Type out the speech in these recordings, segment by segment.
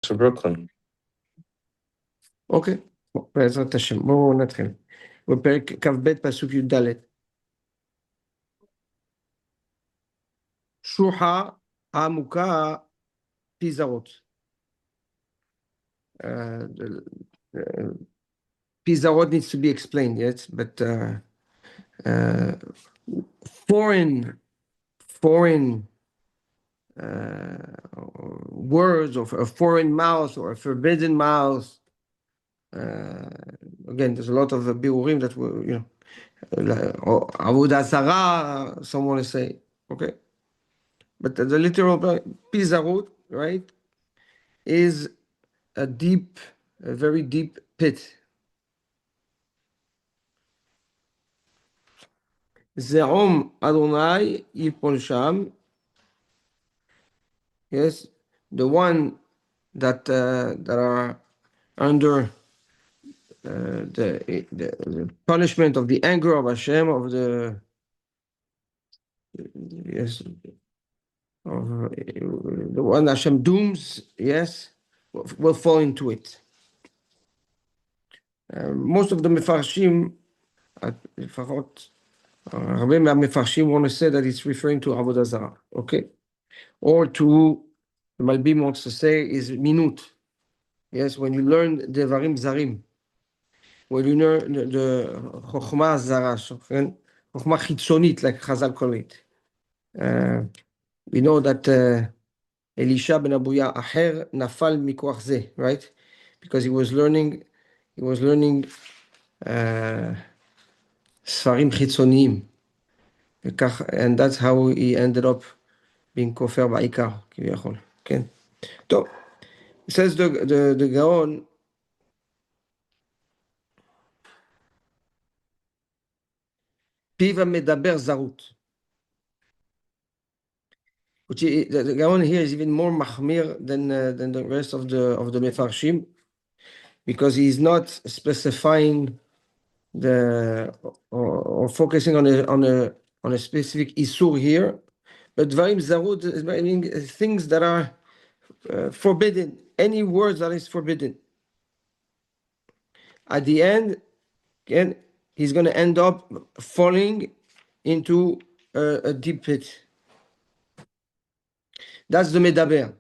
to Brooklyn. אוקיי, בעזרת השם, בואו נתחיל. בפרק כ"ב פסוק י"ד. שוחה העמוקה פיזרות. Pizarro needs to be explained, yes, but foreign words or a foreign mouth or a forbidden mouth. Again, there's a lot of biurim that were, avodah zarah, someone will say, okay. But the literal pizarot, right, is a very deep pit. Ze'om Adonai yipol sham. Yes, the one that are under the punishment of the anger of Hashem, of the one Hashem dooms, yes, will fall into it. Most of the mefarshim, לפחות הרבה מהמפרשים want to say that it's referring to avodah zarah, okay? Or to, the Malbim wants to say, is minut. Yes, when you learn devarim zarim, when you learn the chokhmah zara, chokhmah chitzonit, like Chazal call it. We know that Elisha ben Abuya Acher nafal mikoach zeh, right? Because he was learning ספרים חיצוניים. And that's how he ended up being כופר בעיקר, כביכול. כן? טוב. It says the Gaon, פיו המדבר זרות. Which the Gaon here is even more mahmir than the rest of the mefarshim, because he is not specifying or focusing on a specific isur here, but dvarim zarut is meaning things that are forbidden, any words that is forbidden. At the end, again, he's going to end up falling into a deep pit. That's the medaber.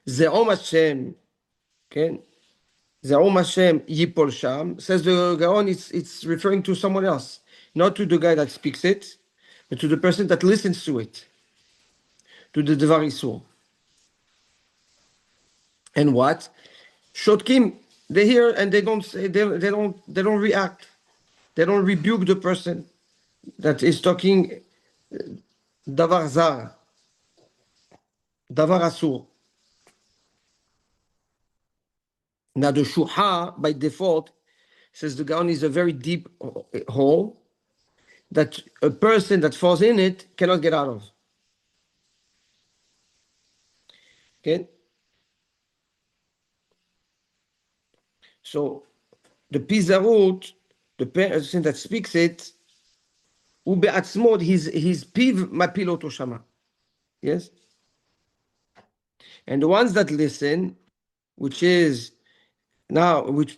Ze'om Hashem, okay? Ze'om Hashem yipol sham, says the Gaon, it's referring to someone else, not to the guy that speaks it, but to the person that listens to it, to the Devar Isur. And what? Shotkim, they hear and they don't react. They don't rebuke the person that is talking Davar Zar, Davar Asur. Now the Shuha, by default, says the Gaon is a very deep hole that a person that falls in it cannot get out of. Okay? So the Pizarut, the person that speaks it, ubeatzmod, his piv mapiloto shama. Yes? And the ones that listen, which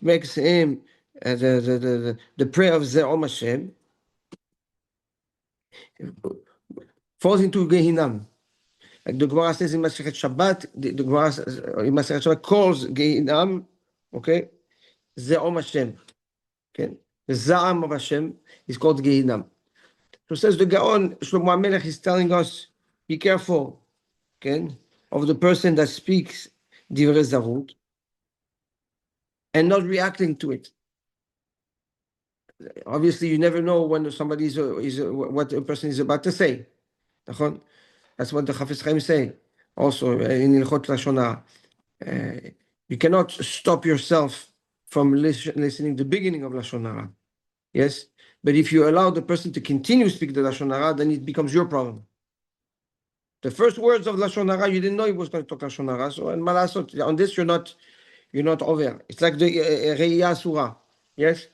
makes him the prayer of Ze'om Hashem, falls into Gehinam. Like the Gemara says in Masechet Shabbat, the Gemara in Masechet Shabbat calls Gehinam, okay, Ze'om Hashem. Okay, the Za'am of Hashem is called Gehinam. So says the Gaon, Shlomo HaMelech is telling us, be careful, okay, of the person that speaks Divrei Zarut and not reacting to it. Obviously, you never know when somebody is what a person is about to say. That's what the Chafetz Chaim say. Also in Ilchot Lashon Hara, you cannot stop yourself from listening to the beginning of Lashon Hara. Yes, but if you allow the person to continue to speak the Lashon Hara, then it becomes your problem. The first words of Lashon Hara, you didn't know he was going to talk Lashon Hara. So and malasot, on this you're not over. It's like the Re'iyah Asura. Yes.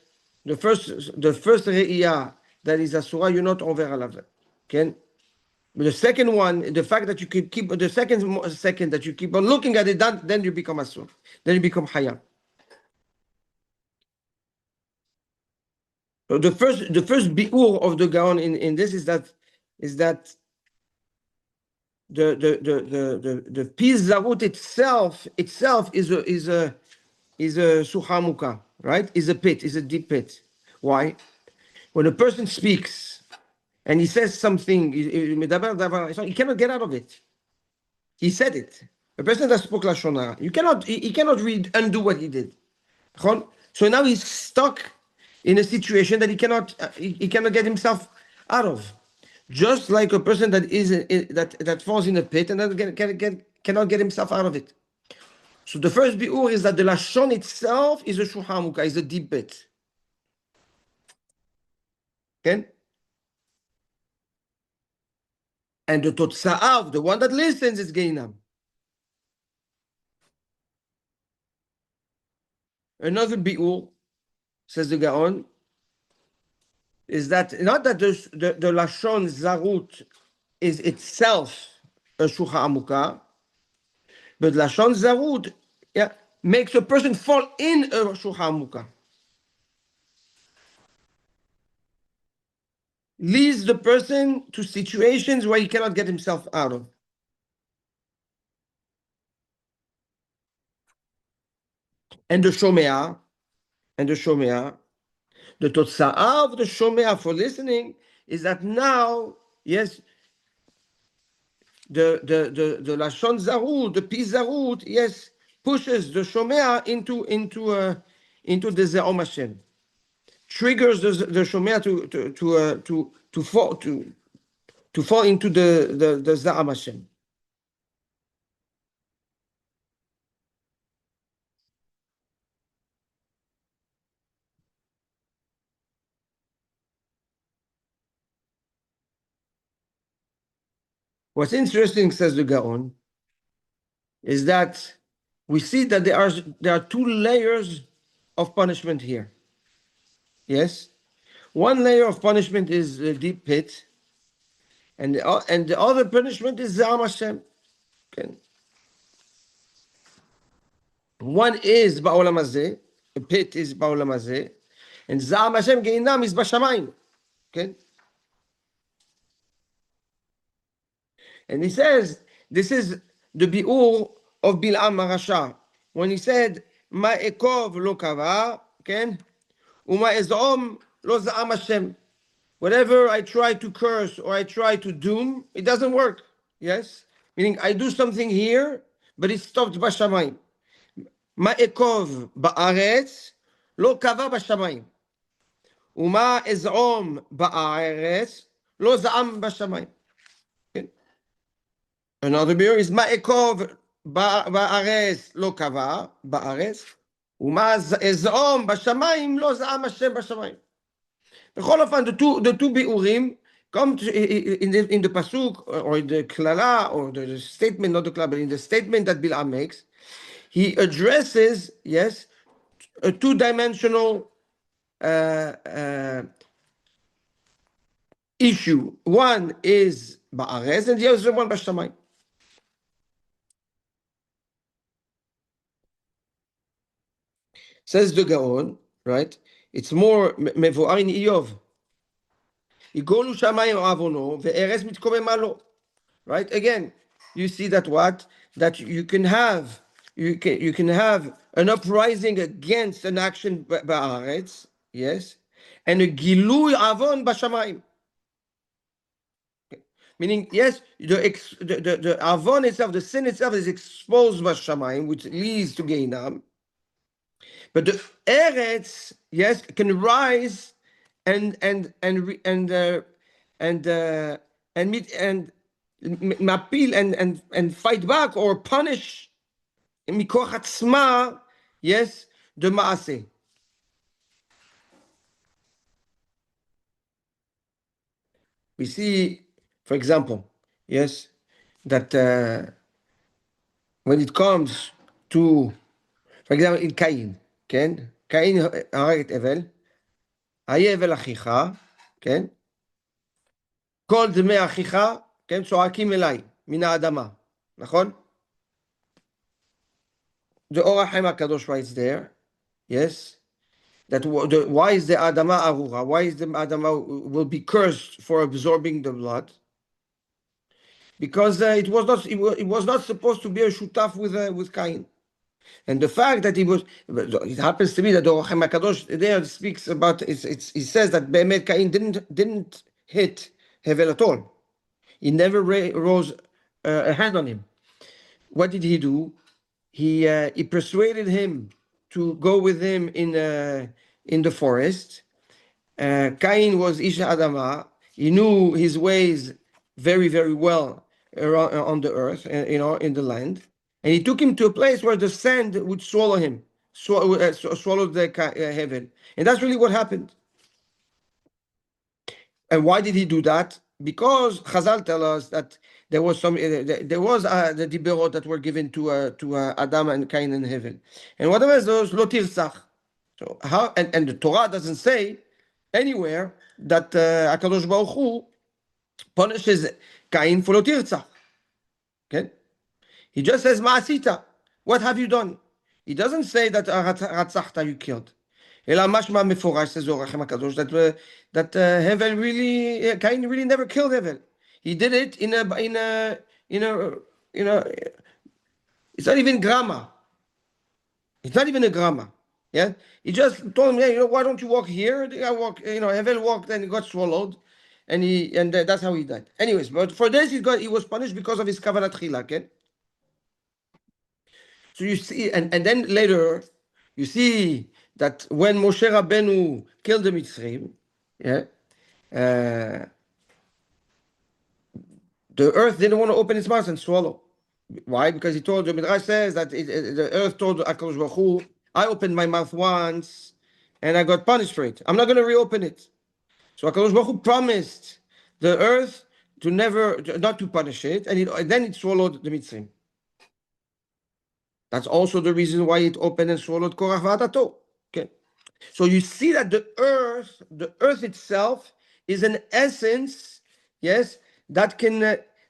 The first re'iyah that is asura, you're not over alav. Okay? But the second one, the fact that you keep the second that you keep on looking at it, then you become asur. Then you become haya. So the first biur of the Gaon in this is that the piece zarut itself is a suhamuka, right? Is a pit, is a deep pit. Why? When a person speaks and he says something, he cannot get out of it. He said it. A person that spoke lashon hara, he cannot undo what he did. So now he's stuck in a situation that he cannot get himself out of. Just like a person that falls in a pit and cannot get himself out of it. So the first biur is that the lashon itself is a shuhamuka, is a deep pit. Okay? And the totsa'av, the one that listens, is geinam. Another biur, says the Gaon, is that not that the lashon zarut is itself a shucha amuka, but lashon zarut makes a person fall in a shucha amuka, leads the person to situations where he cannot get himself out of. And the shomea, the totsa'ah of the shomea for listening is that now, yes, the lashon zarut, the pi zarut, yes, pushes the shomea into the ze'om Hashem, triggers the shomea to fall into the ze'om Hashem. What's interesting, says the Gaon, is that we see that there are two layers of punishment here. Yes, one layer of punishment is the deep pit, and the other punishment is Zam Hashem. Okay. One is Ba'olam Hazeh, the pit is Ba'olam Hazeh, and Zam Hashem Geinam is Bashamayim. Okay. And he says, this is the bi'ur of Bil'am Marasha. When he said, Ma'ekov lo kava, okay, Uma ezom lo za'am Hashem. Whatever I try to curse or I try to doom, it doesn't work. Yes? Meaning I do something here, but it stopped Bashamayim. Ma'ekov ba'aretz lo kava Bashamayim. Uma ezom ba'aretz lo za'am Bashamayim. Another beer is Ma'ekov ba'aretz lo kava ba'aretz. Uma ezom Bashamayim lo za'am Hashem Bashamayim. The two bi'urim come in the pasuk or in the klala or the statement, not the klala, but in the statement that Bil'am makes, he addresses, yes, a two-dimensional issue. One is ba'arez and the other one b'shamayim. Says the Gaon, right? It's more mevo'ar in Iyov. Igolu shamayim avono ve'eretz mitkomema lo. Right? Again, you see that what? That you can have an uprising against an action ba'aretz, yes, and a gilui avon b'shamayim. Meaning, yes, the avon itself, the sin itself is exposed b'shamayim, which leads to Geinam. But the eretz, yes, can rise and mapil and fight back or punish mikoch atzma, yes, the maaseh. We see, for example, yes, that when it comes to, for example, in Cain, כן? Cain הרג את הבל, היה הבל אחיך, כן? כל דמי אחיך כן, צועקים אליי, מן האדמה, נכון? The אור החיים הקדוש writes there, yes, that why is the Adama Arura? Why is the Adama will be cursed for absorbing the blood? Because it was not supposed to be a shutaf with Cain. And the fact that it happens to be that the Ohr HaKadosh there speaks about, he says that Be'emet Cain didn't hit Hevel at all. He never rose a hand on him. What did he do? He persuaded him to go with him in the forest. Cain was Isha Adama. He knew his ways very, very well around, on the earth, in the land. And he took him to a place where the sand would swallow him, swallow the heaven. And that's really what happened. And why did he do that? Because Chazal tell us that there was the diberot that were given to Adam and Cain in heaven. And what was those? Lo tirsach. So how? And the Torah doesn't say anywhere that Hakadosh Baruch Hu punishes Cain for lo tirsach. Okay? He just says ma'asita. What have you done? He doesn't say that ratzachta, you killed. אלא משמע מפורש, says אור החיים הקדוש, that Hevel really, Cain really never killed Hevel. He did it in a, it's not even grammar. It's not even a grammar. Yeah, he just told him, yeah, why don't you walk here? I walk, Hevel walked and he got swallowed, and that's how he died. Anyways, but for this he was punished because of his kavanat chila. Okay. So you see, and then later you see that when Moshe Rabbeinu killed the Mitzrayim, yeah, the earth didn't want to open its mouth and swallow. Why? Because he told, the Midrash says that the earth told HaKadosh Baruch Hu, I opened my mouth once and I got punished for it. I'm not going to reopen it. So HaKadosh Baruch Hu promised the earth not to punish it, and then it swallowed the Mitzrayim. That's also the reason why it opened and swallowed Korach v'Adato. Okay. So you see that the earth itself is an essence, yes, that can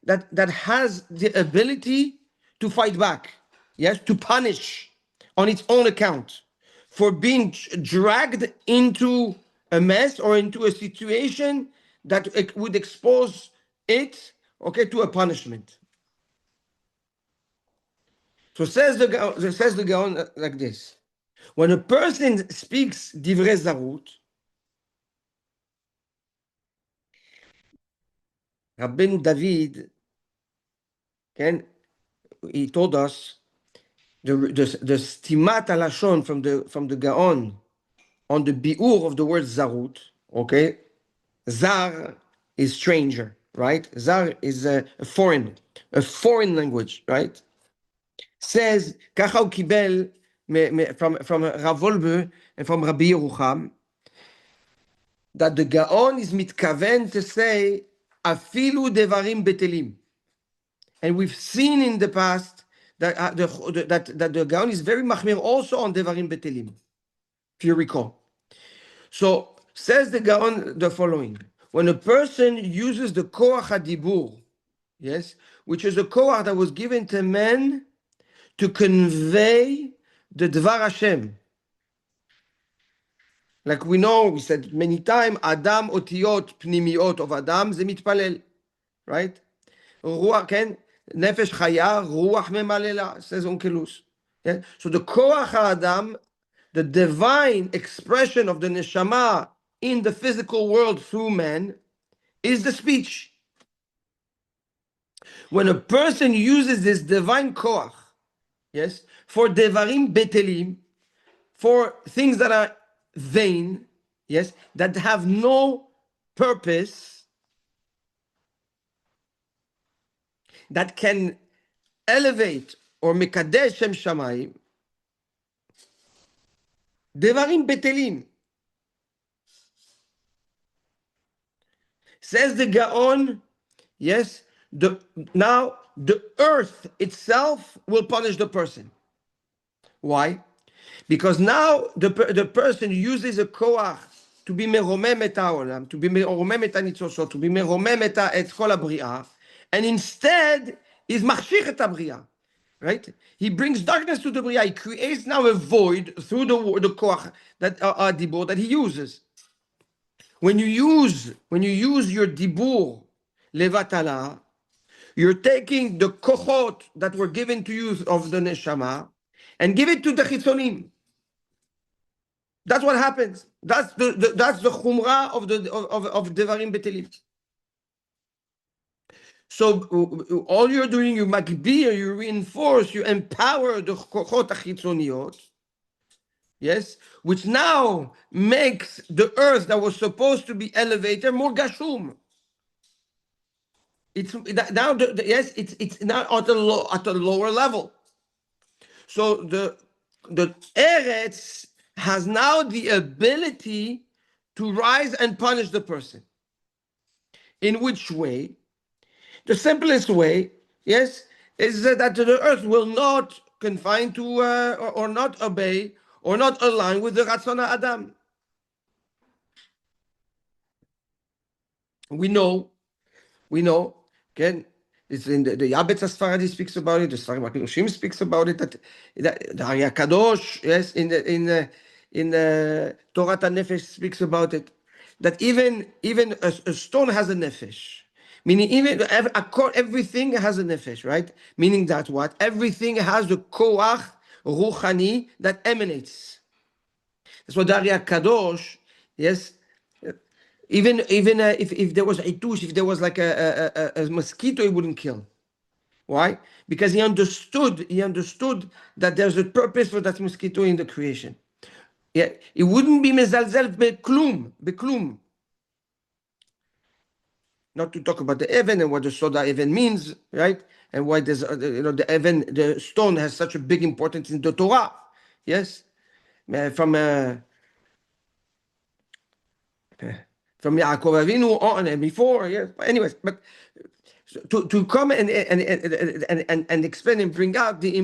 that has the ability to fight back, yes, to punish on its own account for being dragged into a mess or into a situation that would expose it, okay, to a punishment. So says the Gaon like this: when a person speaks divrei zarut, Rabbeinu David, he told us the stimat alashon from the Gaon on the biur of the word zarut. Okay, zar is stranger, right? Zar is a foreign language, right? Says kacha u kibel from Rav Wolbe and from Rabbi Yerucham, that the Gaon is mitkaven to say afilu devarim betelim, and we've seen in the past that the Gaon is very machmir also on devarim betelim, if you recall. So says the Gaon the following: when a person uses the koach hadibur, yes, which is a koach that was given to men to convey the dvar Hashem. Like we know, we said many times, Adam otiyot pnimiot of Adam ze mitpalel, right? Ruach, ken, nefesh chaya, ruach memalela, says Onkelus. Yeah? So the koach Adam, the divine expression of the neshama in the physical world through man, is the speech. When a person uses this divine koach, yes, for devarim betelim, for things that are vain, yes, that have no purpose, that can elevate or mekadesh Shem Shamayim, devarim betelim. Says the Gaon, yes, now the earth itself will punish the person. Why? Because now the person uses a koach to be meromem et haolam, to be meromem et hanitzosot, to be meromem et kol habri'ah, and instead is machshich et habriya. Right? He brings darkness to the Bria. He creates now a void through the koach that dibur that he uses. When you use your dibur levatala, you're taking the kochot that were given to you of the neshama and give it to the chitzonim. That's what happens. That's the chumrah of devarim betelim. So all you're doing, you makbir, you reinforce, you empower the kochot achitzoniot, yes, which now makes the earth that was supposed to be elevated more gashum. It's now it's now at a lower level. So the Eretz has now the ability to rise and punish the person. In which way? The simplest way, yes, is that the earth will not confine to or not obey or not align with the Ratzon Adam. We know, again, it's in the Yabetz Sfaradi speaks about it, the Sfaradi Kedoshim speaks about it, that the Ari Kadosh, yes, in the Torah Nefesh speaks about it, that even a stone has a nefesh. Meaning even everything has a nefesh, right? Meaning that what? Everything has the koach ruchani that emanates. That's what Ari Kadosh, yes, even if there was a tush, if there was like a mosquito, he wouldn't kill. Why? Because he understood that there's a purpose for that mosquito in the creation. Yeah, it wouldn't be mezalzel beklum. Not to talk about the even and what the soda even means, right? And why there's the even, the stone has such a big importance in the Torah. Yes, from Yaakov Avinu on and before, yes. But anyways, but to come and explain and bring out the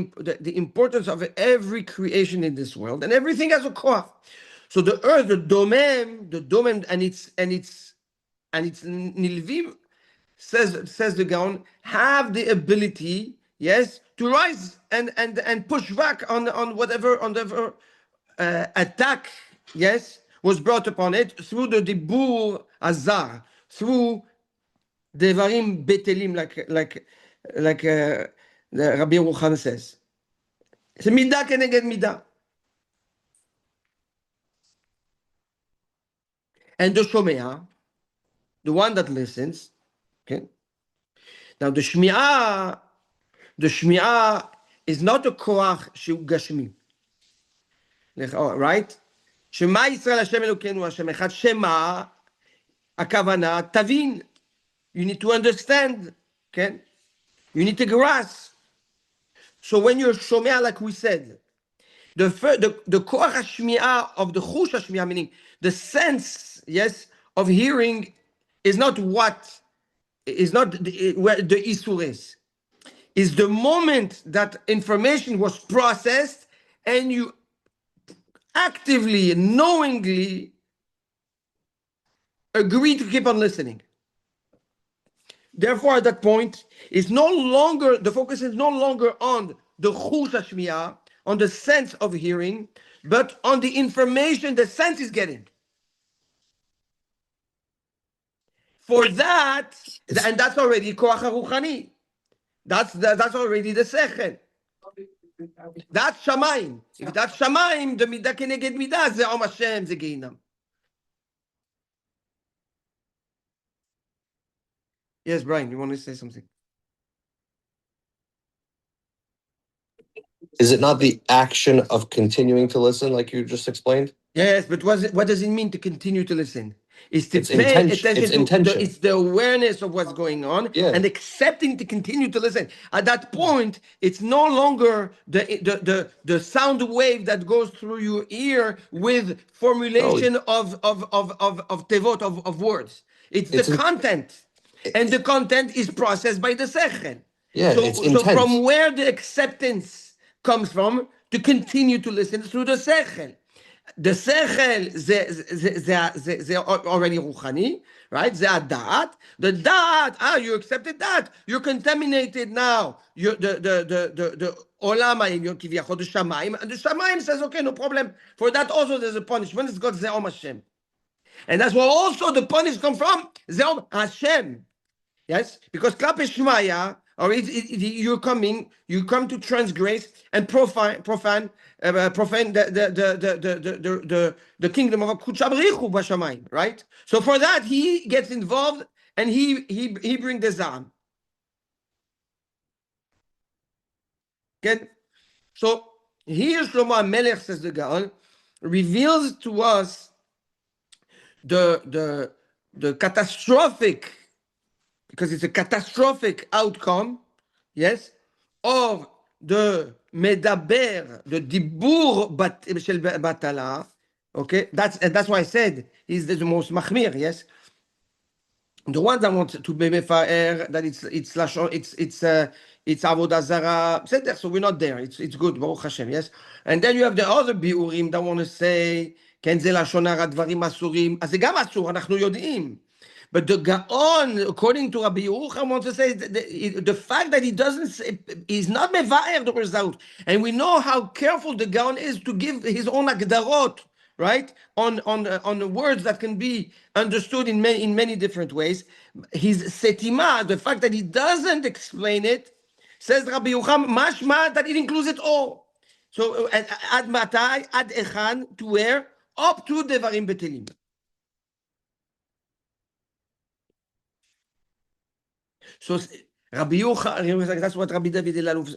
importance of every creation in this world, and everything has a koach. So the earth, the domem, and its nilvim, says the Gaon, have the ability, yes, to rise and push back on whatever attack, yes, was brought upon it through the dibur azar, through devarim betelim, like the Rabbi Yerucham says. It's a midah keneged midah. And the shomea, the one that listens, okay. Now the shmi'ah is not a koach shu gashmi, right? Shema Yisrael Hashem Elokeinu Hashem Echad. Shema, akavana tavin. You need to understand, okay? You need to grasp. So when you're shomea, like we said, the koach hashmi'ah of the chush hashmi'ah, meaning the sense, yes, of hearing, is not where the isur is. Is the moment that information was processed and you actively, knowingly agree to keep on listening. Therefore, at that point, the focus is no longer on the chush hashmi'ah, on the sense of hearing, but on the information the sense is getting. For that, and that's already koach haruchani. That's already the sechel. That's shamayim. If that's shamayim, the midah keneged midah, ze om Hashem, ze geinam. Yes, Brian, you want to say something? Is it not the action of continuing to listen, like you just explained? Yes, but what does it mean to continue to listen? It's pay attention it's intention. It's the awareness of what's going on, and accepting to continue to listen. At that point, it's no longer the sound wave that goes through your ear with formulation of tevot, of words. It's the content, and the content is processed by the sechel. Yeah, so from where the acceptance comes from to continue to listen through the sechel. the sechel they already ruchani, right? They are da'at. The da'at, you accepted that. You're contaminated now. You the olam ha'elyon kiviyachol, the shamayim, and the shamayim says, okay, no problem. For that also there's a punishment. It's called ze'om Hashem, and that's where also the punishment come from. Ze'om Hashem. Yes, because klape shmaya, or you come to transgress and profane the kingdom of Kuchabrichu Bashamayim, right? So for that he gets involved and he brings the zam. Okay, so here Shlomo Melech, says the Gaon, reveals to us the catastrophic, because it's a catastrophic outcome, yes, of the medaber, the dibur shel batala. Okay, that's why I said he's the most machmir, yes. The ones that want to be mefaer, that it's lashon, it's avodah zara, so we're not there. It's good, Baruch Hashem, yes. And then you have the other biurim that want to say ken ze lashon hara dvarim asurim, אז זה גם אסור, אנחנו יודעים. But the Gaon, according to Rabbi Yerucham, wants to say the fact that he doesn't, he's not mevaer the result, and we know how careful the Gaon is to give his own agdarot, right, on the words that can be understood in many different ways. His setima, the fact that he doesn't explain it, says Rabbi Yerucham, mashma that it includes it all. So ad matai, ad echan, to where? Up to devarim betelim. So Rabbi Yerucham, that's what Rabbi David Elaluf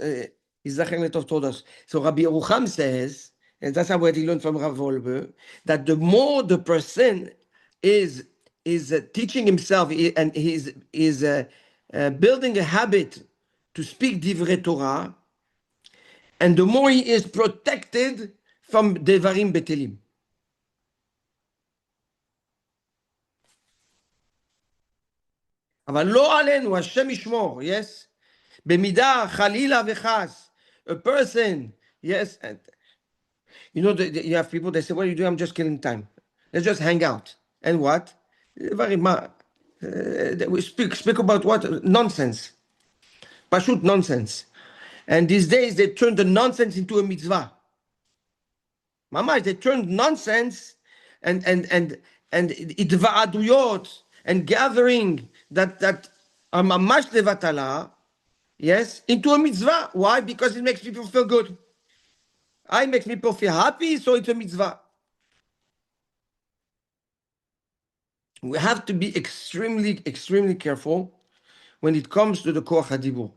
Yizachem Letov told us. So Rabbi Yerucham says, and that's what he learned from Rav Wolbe, that the more the person is teaching himself and is building a habit to speak divrei Torah, and the more he is protected from devarim betelim. אבל לא עלינו, השם ישמור, yes? במידה, חלילה וחס, a person, yes, and, you know, you have people, they say, what are you doing? I'm just killing time. Let's just hang out. And what? We speak about what? Nonsense. Pashut nonsense. And these days, they turned the nonsense into a mitzvah. Mama, they turned nonsense and idva'aduyot and gathering that are mamash levatala, yes, into a mitzvah. Why? Because it makes people feel good. It makes people feel happy, so it's a mitzvah. We have to be extremely, extremely careful when it comes to the koach hadibur.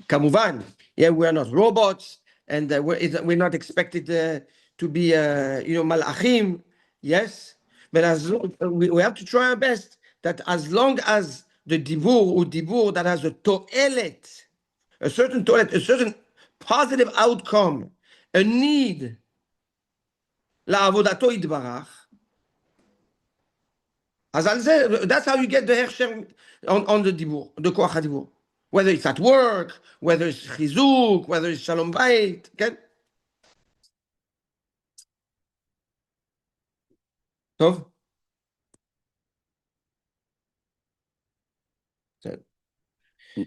Kamuvan, yeah, we are not robots, and we're not expected to be, malachim, yes, but we have to try our best that as long as the dibur that has a to'elet, a certain to'elet, a certain positive outcome, a need, la'avodato yitbarach, that's how you get the hechsher on the dibur, the koach hadibur. Whether it's at work, whether it's chizuk, whether it's shalom bayit, okay? Tov?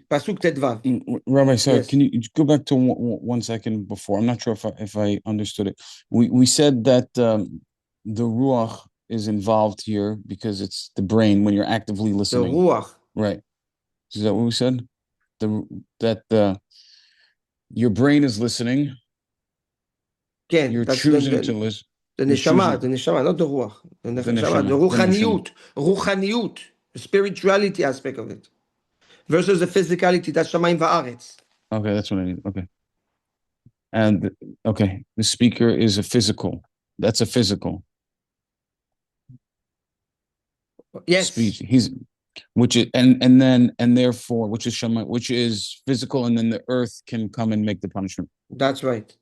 Pasuk Tedvav. Rabbi, sorry, Yes. can you go back to 1 second before? I'm not sure if I understood it. We said that the ruach is involved here because it's the brain when you're actively The listening. ruach. Right. Is that what we said? Your brain is listening. Ken, You're that's choosing to listen. the neshama, not the ruach. The neshama, the ruchaniut, the spirituality aspect of it, versus the physicality, that's shamayim va'aretz. Okay, that's what I need. Okay. And okay, the speaker is a physical. That's a physical. Yes. Speech. Which is and therefore, which is Shema, which is physical, and then the earth can come and make the punishment. That's right.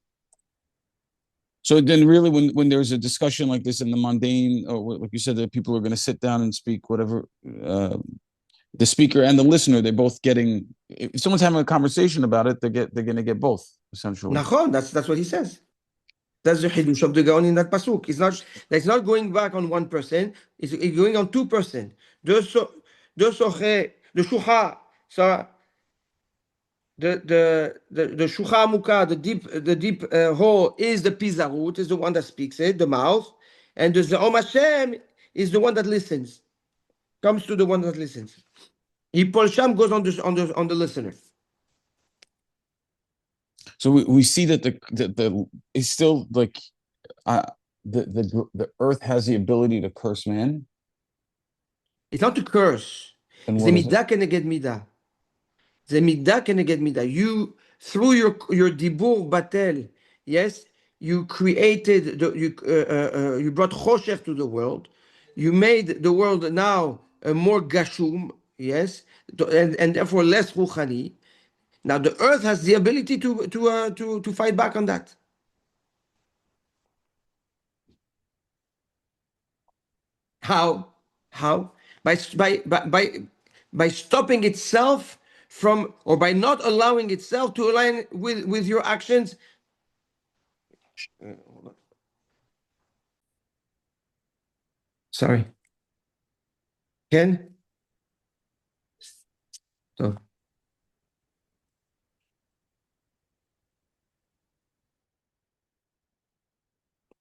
So then really when there's a discussion like this in the mundane, or like you said, that people are going to sit down and speak, whatever, the speaker and the listener, they're both getting, if someone's having a conversation about it, they're going to get both, essentially. Nachon, that's what he says. That's the Hidush of the Gaon in that pasuk. It's not going back on 1%. It's going on 2%. The shucha, so the shucha muka, the deep hole is the pizarut, is the one that speaks it, the mouth, and the Om Hashem is the one that listens. Comes to the one that listens. Hipol Sham goes on the listener. So we see that the it's still like the earth has the ability to curse man. It's not to curse. And It's what a is it? midah keneged midah. The midah keneged midah. You through your dibur batel, yes, you created you brought choshech to the world. You made the world now more gashum, yes, and therefore less ruchani. Now the earth has the ability to fight back on that. How? How? By stopping itself from, or by not allowing itself to align with your actions. Sorry. Ken? So.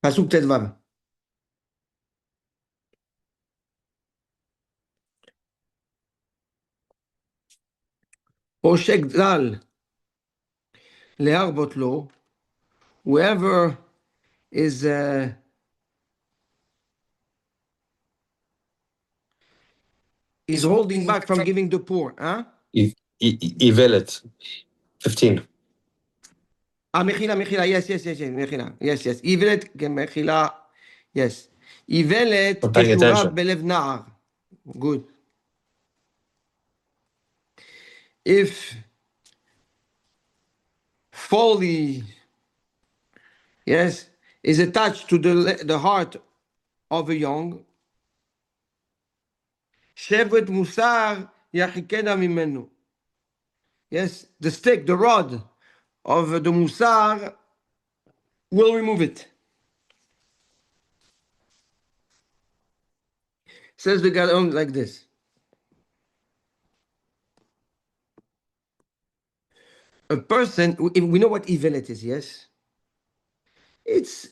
Pasuk Tedvav. Oshek dal learbot lo. Whoever is holding back from giving the poor, huh? Ivelet, 15. Mechila, yes, mechila, yes. Ivelet, mechila, yes. Ivelet We're paying keshura attention. belev na'ar. Good. If folly, yes, is attached to the heart of a young, shevet musar yachikena mimenu. Yes, the stick, the rod of the musar will remove it. Says the Gaon like this. A person, we know what evilet is, yes? It's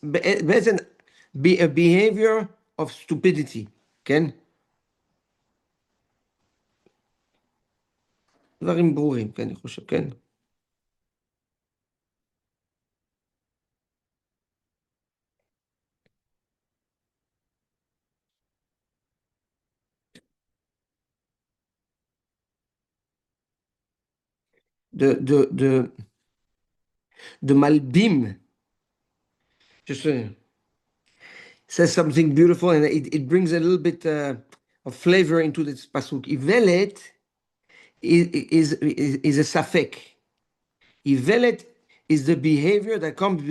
a behavior of stupidity. כן? דברים ברורים, כן, אני חושב, כן. The Malbim just says something beautiful, and it brings a little bit of flavor into this pasuk. Ivelet is a safek. Ivelet is the behavior that comes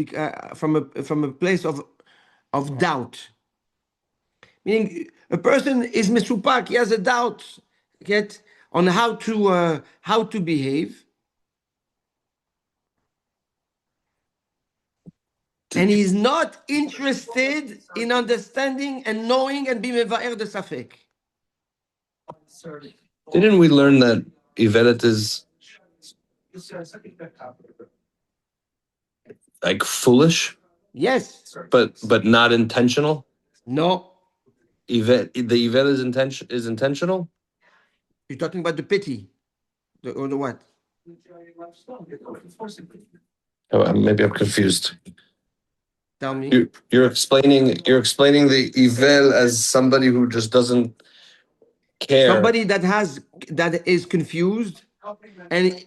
from a place of doubt. Meaning, a person is misupak, he has a doubt yet on how to behave. And he's not interested in understanding and knowing and being meva'er the safek. Didn't we learn that Ivelet is like foolish, Yes. but not intentional? No. The Ivelet is intentional? You're talking about the pity. Or the what? Oh, maybe I'm confused. Tell me. You're explaining the Ivel as somebody who just doesn't care. Somebody that is confused, and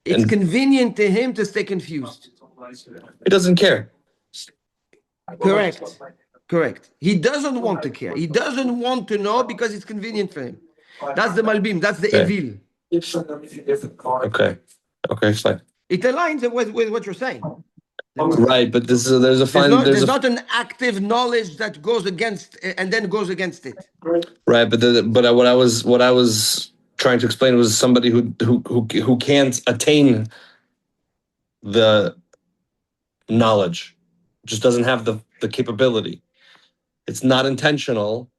it's convenient to him to stay confused. He doesn't care. Correct. He doesn't want to care. He doesn't want to know because it's convenient for him. That's the Malbim. That's the Evil. Okay, fine. It aligns with what you're saying. Right, but there's not an active knowledge that goes against and then goes against it. Right, but what I was trying to explain was somebody who can't attain the knowledge. just doesn't have the capability. It's not intentional,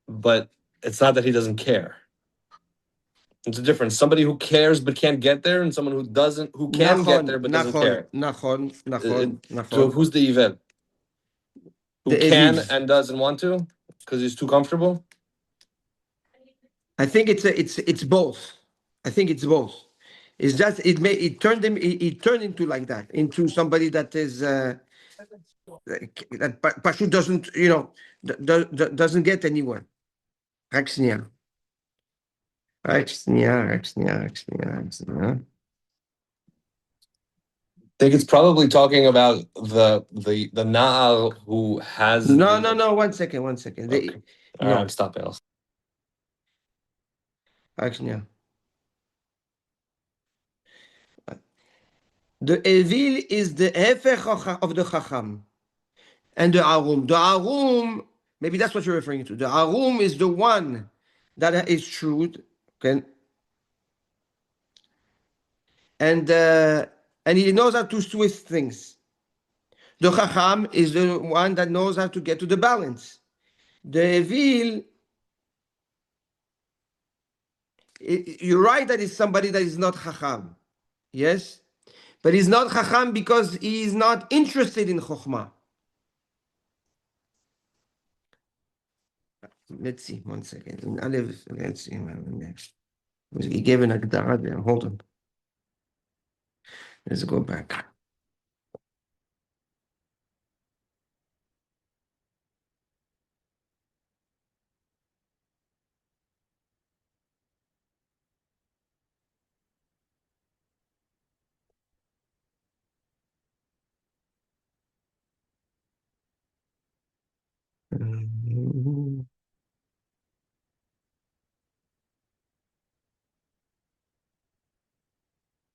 but it's not that he doesn't care. It's a difference. Somebody who cares but can't get there, and someone who can get there but doesn't care. So who's the evil? Who can and doesn't want to because he's too comfortable? I think it's both. I think it's both. It's just it turned into like that, into somebody that is that Pashu doesn't doesn't get anywhere. רק שנייה. I think it's probably talking about the Na'al who has. No. 1 second. Okay. No. I'm stopping. רק שנייה. The Evil is the Hefech of the Chacham. And the Arum. The Arum, maybe that's what you're referring to. The Arum is the one that is shrewd. Okay? And he knows how to twist things. The Chacham is the one that knows how to get to the balance. The Evil, you're right that it's somebody that is not Chacham. Yes? But he's not Chacham because he is not interested in Chokhmah. Let's see, 1 second. In Aleph, let's see. He gave an Agdara there. Hold on. Let's go back.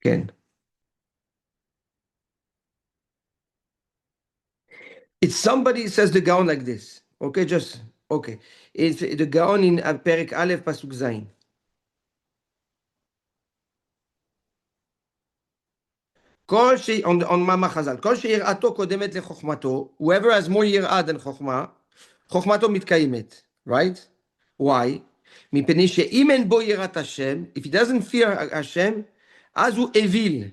Again. It's somebody says the Gaon like this. Okay, okay. It's the Gaon in Perek Aleph Pasuk Zayin. On Mama Chazal. כל שיראתו קודמת לחוכמתו, whoever has more יראה than חוכמה, חוכמתו מתקיימת. Right? Why? מפני שאם אין בו יראת השם, if he doesn't fear השם, אז הוא אוויל.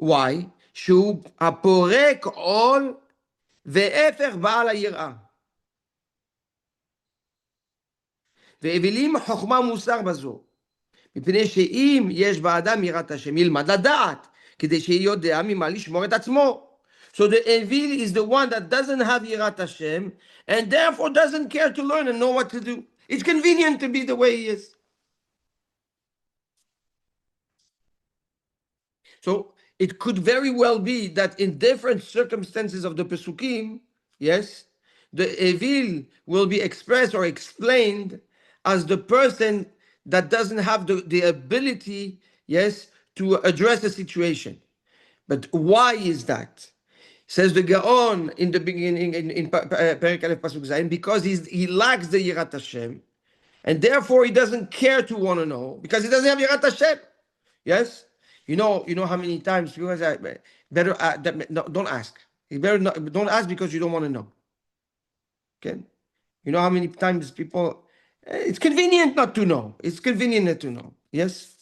Why? שהוא הפורק עול והפך בעל היראה. ואווילים חוכמה מוסר בזו. מפני שאם יש באדם יראת השם, ילמד לדעת, כדי שיודע ממה לשמור את עצמו. So the evil is the one that doesn't have yirat Hashem and therefore doesn't care to learn and know what to do. It's convenient to be the way he is. So it could very well be that in different circumstances of the Pesukim, yes, the evil will be expressed or explained as the person that doesn't have the ability, yes, to address the situation. But why is that? Says the Gaon in the beginning in Perek Aleph Pasuk Zayin, because he lacks the Yirat Hashem, and therefore he doesn't care to want to know because he doesn't have Yirat Hashem. Yes, you know how many times people say, better no, don't ask. You better not, don't ask because you don't want to know. Okay, you know how many times people. It's convenient not to know. It's convenient not to know. Yes,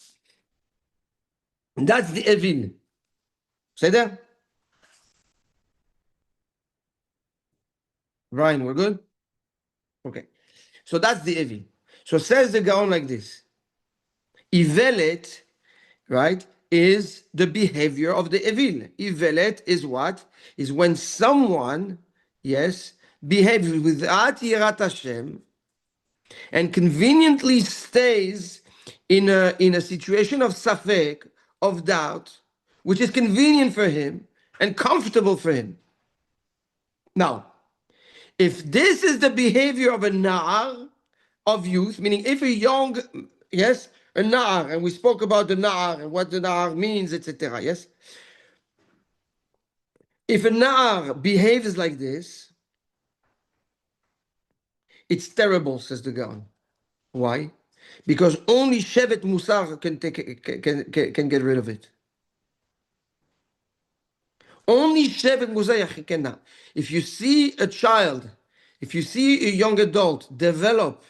and that's the evil. Say that. Ryan, we're good? Okay. So that's the evil. So says the Gaon like this. Ivelet, right, is the behavior of the evil. Ivelet is what? Is when someone, yes, behaves without Yirat Hashem and conveniently stays in a situation of safek, of doubt, which is convenient for him and comfortable for him. Now, if this is the behavior of a na'ar, of youth, meaning if a young, yes, a na'ar, and we spoke about the na'ar and what the na'ar means, etc., yes? If a na'ar behaves like this, it's terrible, says the Gaon. Why? Because only Shevet Musar can get rid of it. Only Shevet Musar Yachikena. If you see a child, if you see a young adult develop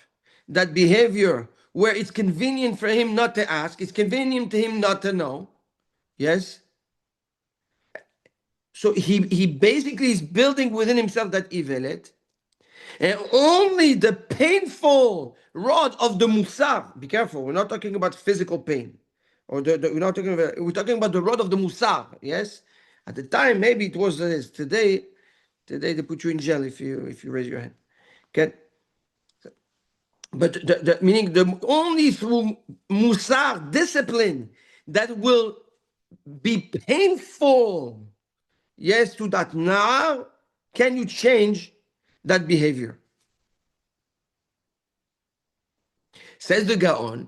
that behavior where it's convenient for him not to ask, it's convenient to him not to know, yes? So he basically is building within himself that Ivelet, and only the painful rod of the Musar, be careful, we're not talking about physical pain, or we're talking about the rod of the Musar, yes? At the time, maybe it was this. Today they put you in jail if you raise your hand. Okay? But meaning the only through Musar discipline that will be painful, yes, to that Nar, can you change that behavior? Says the Gaon,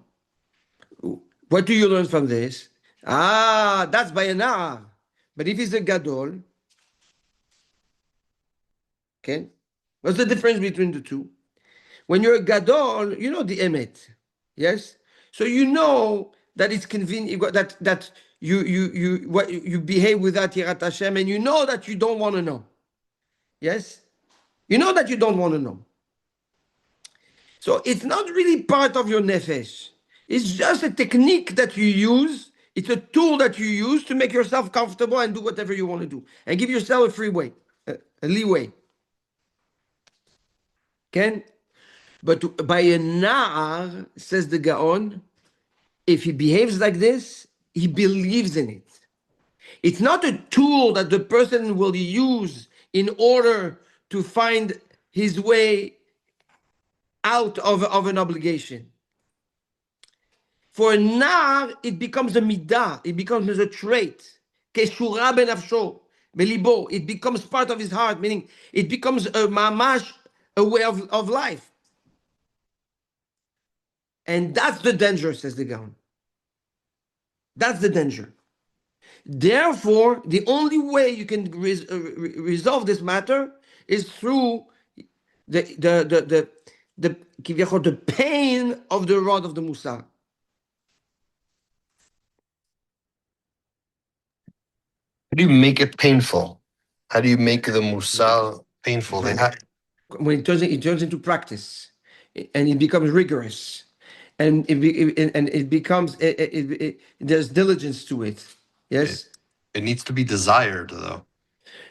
what do you learn from this? That's by a Nar. But if it's a Gadol, okay, what's the difference between the two? When you're a Gadol, you know the Emet, yes? So you know that it's convenient, that you behave without Yirat Hashem, and you know that you don't want to know. Yes? You know that you don't want to know. So it's not really part of your nefesh. It's just a technique that you use. It's a tool that you use to make yourself comfortable and do whatever you want to do. And give yourself a free way, a leeway. Okay? But by a na'ar, says the Gaon, if he behaves like this, he believes in it. It's not a tool that the person will use in order to find his way out of an obligation. For a nar, it becomes a midah, it becomes a trait. Keshura benafsho, belibo, it becomes part of his heart, meaning it becomes a mamash, a way of life. And that's the danger, says the Gaon. That's the danger. Therefore, the only way you can resolve this matter is through the pain of the rod of the Musar. How do you make it painful? How do you make the musal painful? When it turns into practice, and it becomes rigorous, and it becomes there's diligence to it. Yes. It needs to be desired, though.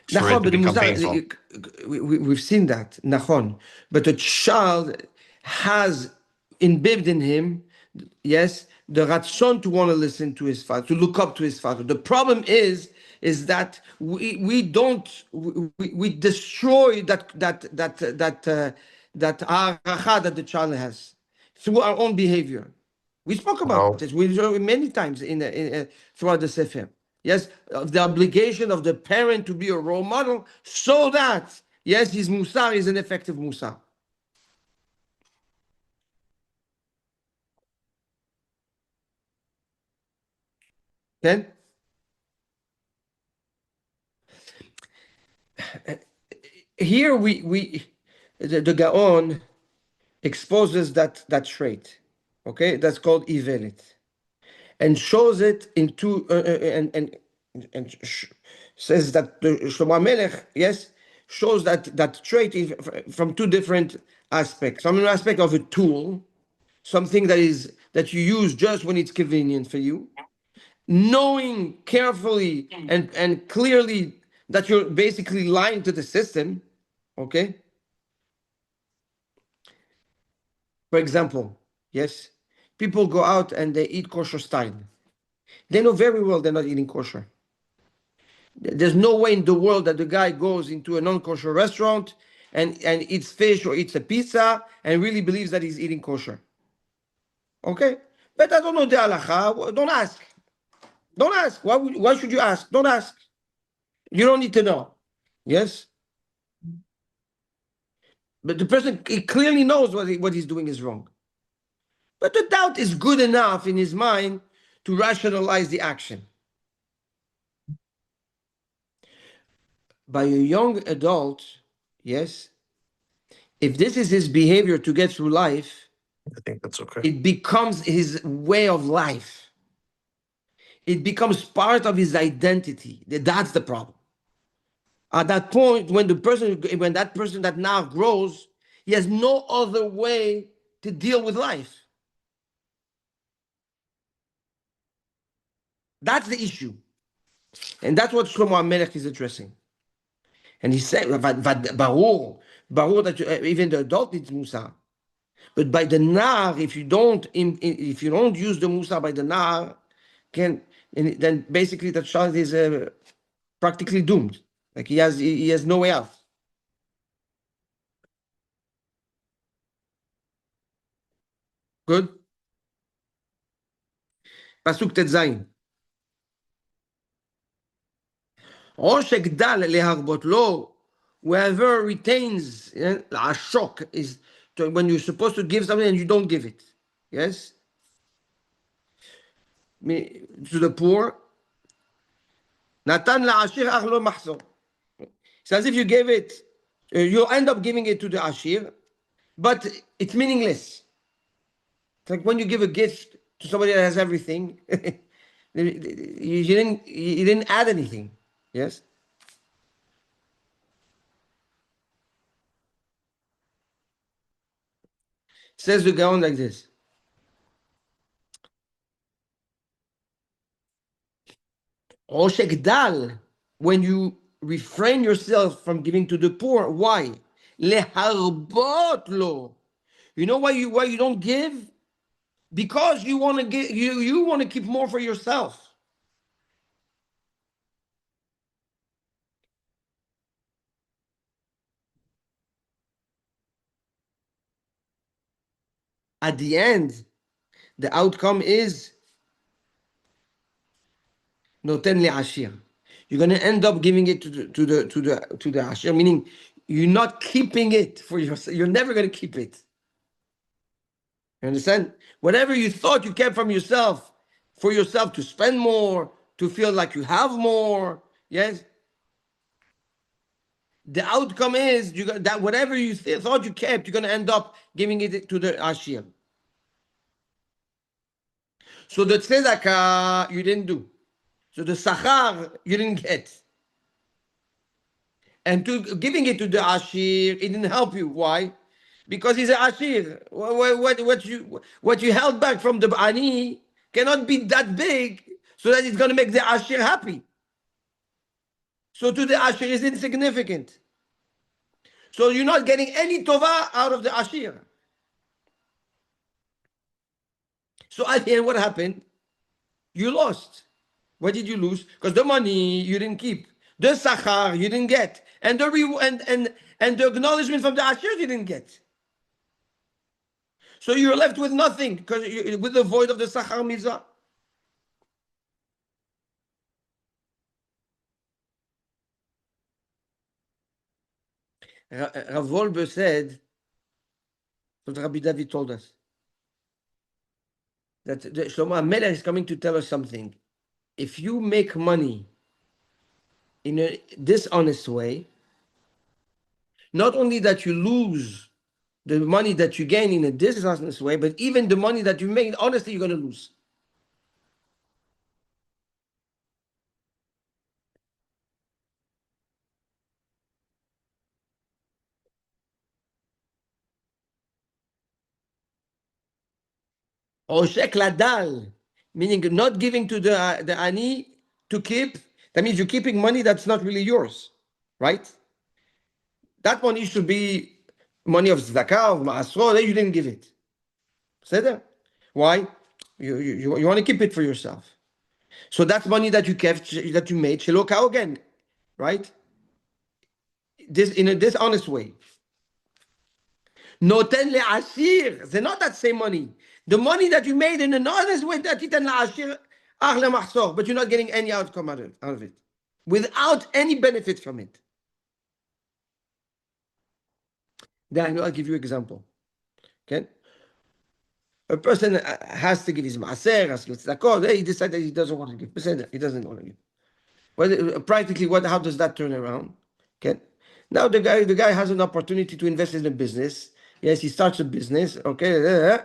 Nachon, but the Musar, we've seen that. Nachon, but a child has imbibed in him, yes, the ratzon to want to listen to his father, to look up to his father. The problem is that we destroy that haracha that the child has through our own behavior. We spoke about this many times throughout the Sefer. Yes, the obligation of the parent to be a role model so that, yes, his musar is an effective musar. Then, here the Gaon exposes that trait, okay? That's called Ivelit, and shows it in two, says that the Shlomo Melech, yes, shows that trait from two different aspects. From an aspect of a tool, something that you use just when it's convenient for you, knowing carefully and clearly that you're basically lying to the system, okay? For example, yes, people go out and they eat kosher style. They know very well they're not eating kosher. There's no way in the world that the guy goes into a non-kosher restaurant and eats fish or eats a pizza and really believes that he's eating kosher. Okay? But I don't know the halacha. Don't ask. Don't ask. Why should you ask? Don't ask. You don't need to know. Yes? But the person clearly knows what he's doing is wrong. But the doubt is good enough in his mind to rationalize the action. By a young adult, yes, if this is his behavior to get through life, I think that's okay. It becomes his way of life. It becomes part of his identity. That's the problem. At that point, when that person that now grows, he has no other way to deal with life. That's the issue. And that's what Shlomo HaMelech is addressing. And he said, Barur that even the adult needs Musa. But by the Nar, if you don't use the Musa by the Nar, then basically that child is practically doomed. Like he has no way out. Good? Pasuk Tetzain. או שגדל להרבות לו, whoever retains, השוק is when you're supposed to give something and you don't give it. Yes? To the poor, נתן לעשיר אך לא מחסור. It's as if you gave it, you end up giving it to the ashir, but it's meaningless. It's like when you give a gift to somebody that has everything, you didn't add anything. Yes? Says the Gaon like this. או שגדל, when you refrain yourself from giving to the poor. Why? להרבות לו. You know why you don't give? Because you want to give, you want to keep more for yourself. At the end, the outcome is noten le'ashir. You're going to end up giving it to the ashir, meaning you're not keeping it for yourself. You're never going to keep it. You understand? Whatever you thought you kept from yourself, for yourself to spend more, to feel like you have more, yes? The outcome is that whatever you thought you kept, you're going to end up giving it to the ashir. So the tzedakah you didn't do. So the sachar you didn't get. And giving it to the ashir, it didn't help you. Why? Because he's an ashir. What you held back from the ani cannot be that big so that it's going to make the ashir happy. So to the ashir is insignificant. So you're not getting any tova out of the ashir. So at the end, what happened? You lost. What did you lose? Because the money you didn't keep, the sachar you didn't get, and the the acknowledgement from the ashir you didn't get. So you're left with nothing because with the void of the sachar mitzvah. Rav Wolbe said, what Rabbi David told us, that Shlomo HaMelech is coming to tell us something. If you make money in a dishonest way, not only that you lose the money that you gain in a dishonest way, but even the money that you make, honestly, you're going to lose. Or shekladal, meaning not giving to the ani to keep. That means you're keeping money that's not really yours, right? That money should be money of tzedakah, of ma'asro, that you didn't give it. Say that. Why? You want to keep it for yourself. So that's money that you kept, that you made, shelo again, right? This in a dishonest way. Noten le'ashir. They're not that same money. The money that you made in an honest way, that titan le'ashir, ach le'machsor, but you're not getting any outcome out of it. Without any benefit from it. Then I'll give you an example. Okay? A person has to give his maaser, has to give tzedakah. He decided he doesn't want to give. He doesn't want to give. Well, practically, how does that turn around? Okay? Now the guy has an opportunity to invest in a business. Yes, he starts a business, okay,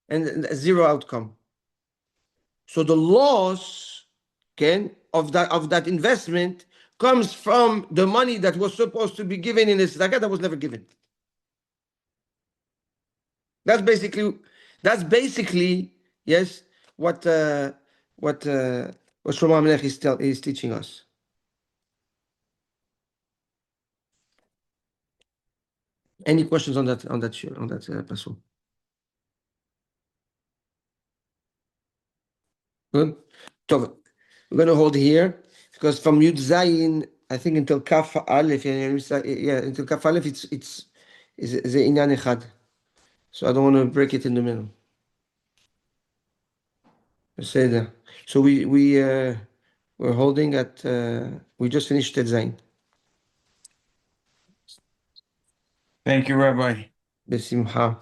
and zero outcome. So the loss, okay, of that investment comes from the money that was supposed to be given in the tzedakah that was never given. That's basically, yes, what Shlomo HaMelech is teaching us. Any questions on that pasuk? Good. So we're going to hold here because from Yud Zayin, I think until Kaf Aleph, until Kaf Aleph, it's a inyan echad. So I don't want to break it in the middle. Say that. So we're holding at we just finished Tet Zayin. Thank you, Rabbi. Besimcha.